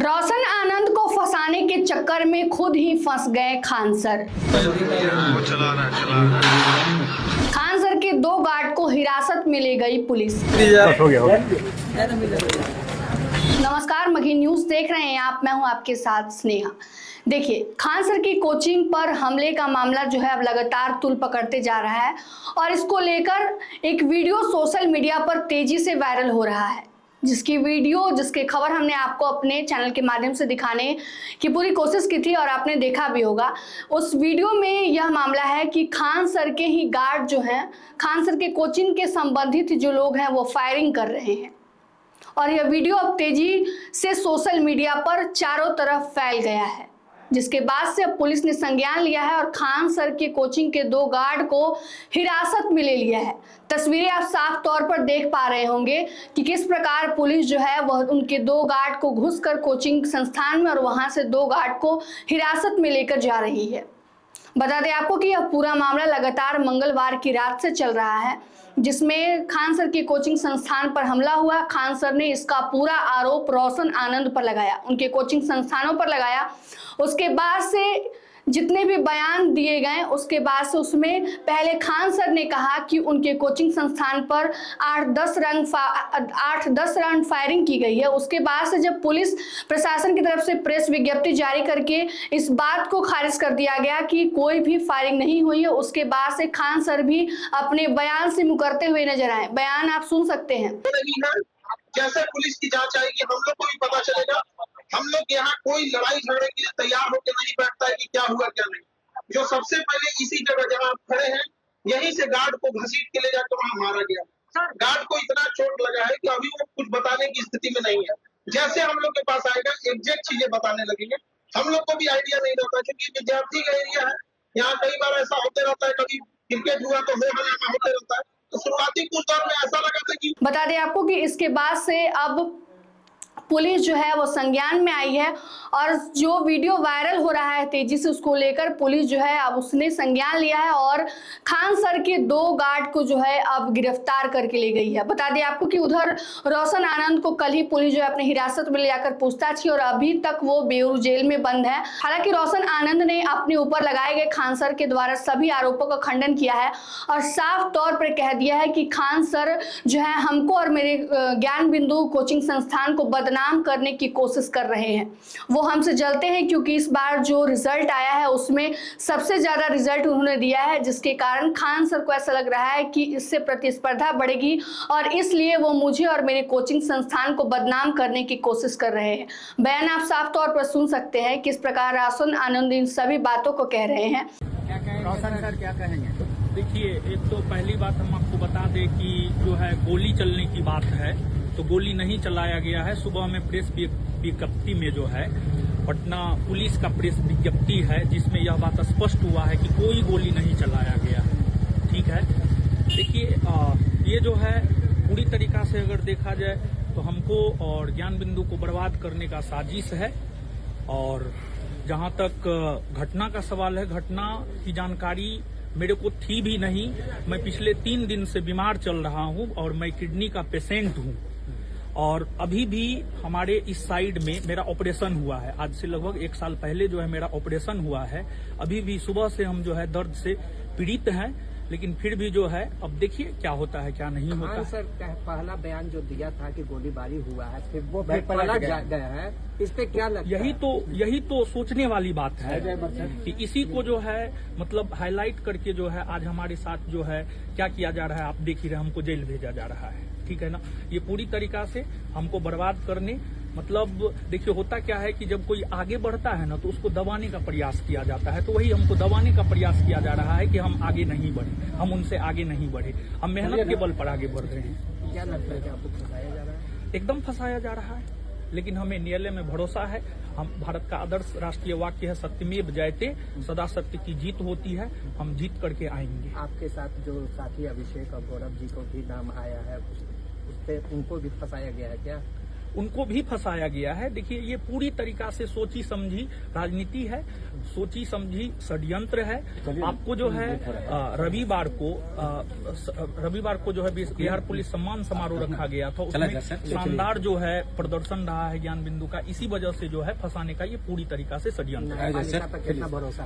रोशन आनंद को फंसाने के चक्कर में खुद ही फंस गए खान सर। खान सर के 2 गार्ड को हिरासत में ले गई पुलिस। नमस्कार, मगही न्यूज देख रहे हैं आप, मैं हूं आपके साथ स्नेहा। देखिए, खान सर की कोचिंग पर हमले का मामला जो है अब लगातार तूल पकड़ते जा रहा है और इसको लेकर एक वीडियो सोशल मीडिया पर तेजी से वायरल हो रहा है, जिसकी खबर हमने आपको अपने चैनल के माध्यम से दिखाने की पूरी कोशिश की थी और आपने देखा भी होगा। उस वीडियो में यह मामला है कि खान सर के ही गार्ड जो हैं, खान सर के कोचिंग के संबंधित जो लोग हैं वो फायरिंग कर रहे हैं और यह वीडियो अब तेजी से सोशल मीडिया पर चारों तरफ फैल गया है, जिसके बाद से अब पुलिस ने संज्ञान लिया है और खान सर के कोचिंग के 2 गार्ड को हिरासत में ले लिया है। तस्वीरें आप साफ तौर पर देख पा रहे होंगे कि किस प्रकार पुलिस जो है वह उनके 2 गार्ड को घुसकर कोचिंग संस्थान में और वहां से 2 गार्ड को हिरासत में लेकर जा रही है। बता दें आपको कि यह पूरा मामला लगातार मंगलवार की रात से चल रहा है, जिसमें खान सर की कोचिंग संस्थान पर हमला हुआ। खान सर ने इसका पूरा आरोप रोशन आनंद पर लगाया, उनके कोचिंग संस्थानों पर लगाया। उसके बाद से जितने भी बयान दिए गए, उसके बाद से उसमें पहले खान सर ने कहा कि उनके कोचिंग संस्थान पर 8-10 राउंड फायरिंग की गई है। उसके बाद से जब पुलिस प्रशासन की तरफ से प्रेस विज्ञप्ति जारी करके इस बात को खारिज कर दिया गया कि कोई भी फायरिंग नहीं हुई है, उसके बाद से खान सर भी अपने बयान से मुकरते हुए नजर आए। बयान आप सुन सकते हैं। जैसे पुलिस की जांच आएगी हम लोग को भी पता चलेगा। हम लोग यहाँ कोई लड़ाई झगड़े के लिए तैयार होकर नहीं बैठता है कि क्या हुआ क्या नहीं। जो सबसे पहले इसी जगह जहाँ आप खड़े हैं, यहीं से गार्ड को घसीट के ले जाकर वहाँ मारा गया। गार्ड को इतना चोट लगा है कि अभी वो कुछ बताने की स्थिति में नहीं है। जैसे हम लोग के पास आएगा एग्जैक्ट चीजें बताने लगेंगे। हम लोग को भी आइडिया नहीं रहता क्योंकि विद्यार्थी का एरिया है। यहाँ कई बार ऐसा होते रहता है, कभी क्रिकेट हुआ तो हो हल्ला होते रहता है। तो शुरुआती कुछ दौर में ऐसा लगा था कि बता दें आपको कि इसके बाद से अब पुलिस जो है वो संज्ञान में आई है और जो वीडियो वायरल हो रहा है तेजी से, उसको लेकर पुलिस जो है अब उसने संज्ञान लिया है और खान सर के 2 गार्ड को जो है अब गिरफ्तार करके ले गई है। बता दें आपको कि उधर रोशन आनंद को कल ही पुलिस जो है अपने हिरासत में लेकर पूछताछ की और अभी तक वो बेऊर जेल में बंद है। हालांकि रोशन आनंद ने अपने ऊपर लगाए गए खान सर के द्वारा सभी आरोपों का खंडन किया है और साफ तौर पर कह दिया है कि खान सर जो है हमको और मेरे ज्ञान बिंदु कोचिंग संस्थान को बदनाम करने की कोशिश कर रहे हैं। वो हमसे जलते हैं क्योंकि इस बार जो रिजल्ट आया है उसमें सबसे ज्यादा रिजल्ट उन्होंने दिया है, जिसके कारण खान सर को ऐसा लग रहा है कि इससे प्रतिस्पर्धा बढ़ेगी और इसलिए वो मुझे और मेरे कोचिंग संस्थान को बदनाम करने की कोशिश कर रहे हैं। बयान आप साफ तौर पर सुन सकते हैं किस प्रकार रोशन आनंद इन सभी बातों को कह रहे हैं। रोशन सर क्या कहेंगे? देखिए, एक तो पहली बात हम आपको बता दें कि जो है गोली चलने की बात है तो गोली नहीं चलाया गया है। सुबह में प्रेस विज्ञप्ति में जो है पटना पुलिस का प्रेस विज्ञप्ति है जिसमें यह बात स्पष्ट हुआ है कि कोई गोली नहीं चलाया गया है। ठीक है, देखिए ये जो है पूरी तरीका से अगर देखा जाए तो हमको और ज्ञान बिंदु को बर्बाद करने का साजिश है। और जहां तक घटना का सवाल है, घटना की जानकारी मेरे को थी भी नहीं। मैं पिछले 3 दिन से बीमार चल रहा हूं और मैं किडनी का पेशेंट हूं और अभी भी हमारे इस साइड में मेरा ऑपरेशन हुआ है। आज से लगभग 1 साल पहले जो है मेरा ऑपरेशन हुआ है। अभी भी सुबह से हम जो है दर्द से पीड़ित हैं, लेकिन फिर भी जो है अब देखिए क्या होता है क्या नहीं होता है। सर पहला बयान जो दिया था कि गोलीबारी हुआ है, फिर वो पलट गया है, इस पे क्या लगता है? यही तो सोचने वाली बात है कि इसी को जो है मतलब हाईलाइट करके जो है आज हमारे साथ जो है क्या किया जा रहा है। आप देख ही रहे, हमको जेल भेजा जा रहा है। ठीक है ना, ये पूरी तरीका से हमको बर्बाद करने, मतलब देखिए होता क्या है कि जब कोई आगे बढ़ता है ना तो उसको दबाने का प्रयास किया जाता है। तो वही हमको दबाने का प्रयास किया जा रहा है कि हम आगे नहीं बढ़े, हम उनसे आगे नहीं बढ़े, हम मेहनत के बल पर आगे बढ़ रहे हैं। क्या लगता है कि आपको फंसाया जा रहा है? एकदम फंसाया जा रहा है, लेकिन हमें न्यायालय में भरोसा है। हम भारत का आदर्श राष्ट्रीय वाक्य है सत्यमेव जयते, सदा सत्य की जीत होती है। हम जीत करके आएंगे। आपके साथ जो साथी अभिषेक और गौरव जी को भी नाम आया है, उस पे उनको भी फंसाया गया है क्या? उनको भी फंसाया गया है। देखिए, ये पूरी तरीका से सोची समझी राजनीति है, सोची समझी षड्यंत्र है। आपको जो है रविवार को जो है बिहार पुलिस सम्मान समारोह रखा गया था, उसमें शानदार जो है प्रदर्शन रहा है ज्ञान बिंदु का। इसी वजह से जो है फंसाने का ये पूरी तरीका से षड्यंत्र है।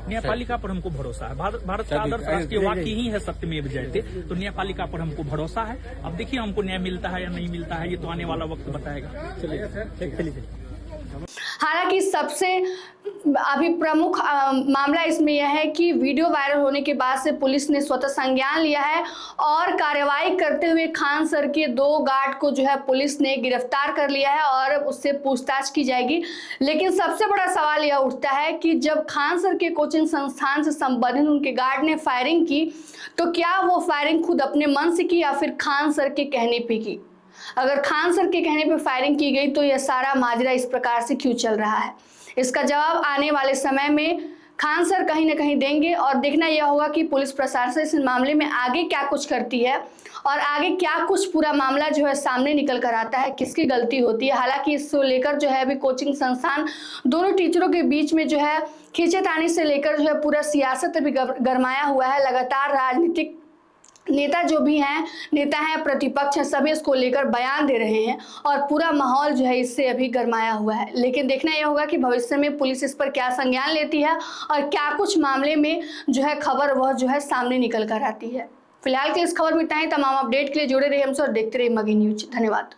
न्यायपालिका पर हमको भरोसा है। भारत का आदर्श राष्ट्रीय वाक्य ही है सत्यमेव जयते, तो न्यायपालिका पर हमको भरोसा है। अब देखिए हमको न्याय मिलता है या नहीं मिलता है, ये तो आने वाला वक्त बताएगा। चलिए। हालांकि सबसे अभी प्रमुख मामला इसमें यह है कि वीडियो वायरल होने के बाद से पुलिस ने स्वतः संज्ञान लिया है और कार्रवाई करते हुए खान सर के 2 गार्ड को जो है पुलिस ने गिरफ्तार कर लिया है और उससे पूछताछ की जाएगी। लेकिन सबसे बड़ा सवाल यह उठता है कि जब खान सर के कोचिंग संस्थान से संबंधित उनके गार्ड ने फायरिंग की, तो क्या वो फायरिंग खुद अपने मन से की या फिर खान सर के कहने पे की? अगर खान सर के कहने पे फायरिंग की गई तो यह सारा माजरा इस प्रकार से क्यों चल रहा है, इसका जवाब आने वाले समय में खान सर कहीं ना कहीं देंगे। और देखना यह होगा कि पुलिस प्रशासन इस मामले में आगे क्या कुछ करती है और आगे क्या कुछ पूरा मामला जो है सामने निकल कर आता है, किसकी गलती होती है। हालांकि इसको लेकर जो है अभी कोचिंग संस्थान दोनों टीचरों के बीच में जो है खींचतानी से लेकर जो है पूरा सियासत भी गरमाया हुआ है। लगातार राजनीतिक नेता जो भी हैं, नेता हैं, प्रतिपक्ष हैं, सभी इसको लेकर बयान दे रहे हैं और पूरा माहौल जो है इससे अभी गरमाया हुआ है। लेकिन देखना यह होगा कि भविष्य में पुलिस इस पर क्या संज्ञान लेती है और क्या कुछ मामले में जो है खबर वह जो है सामने निकल कर आती है। फिलहाल के इस खबर में इतना ही। तमाम अपडेट के लिए जुड़े रहिए हमसे और देखते रहिए मगही न्यूज। धन्यवाद।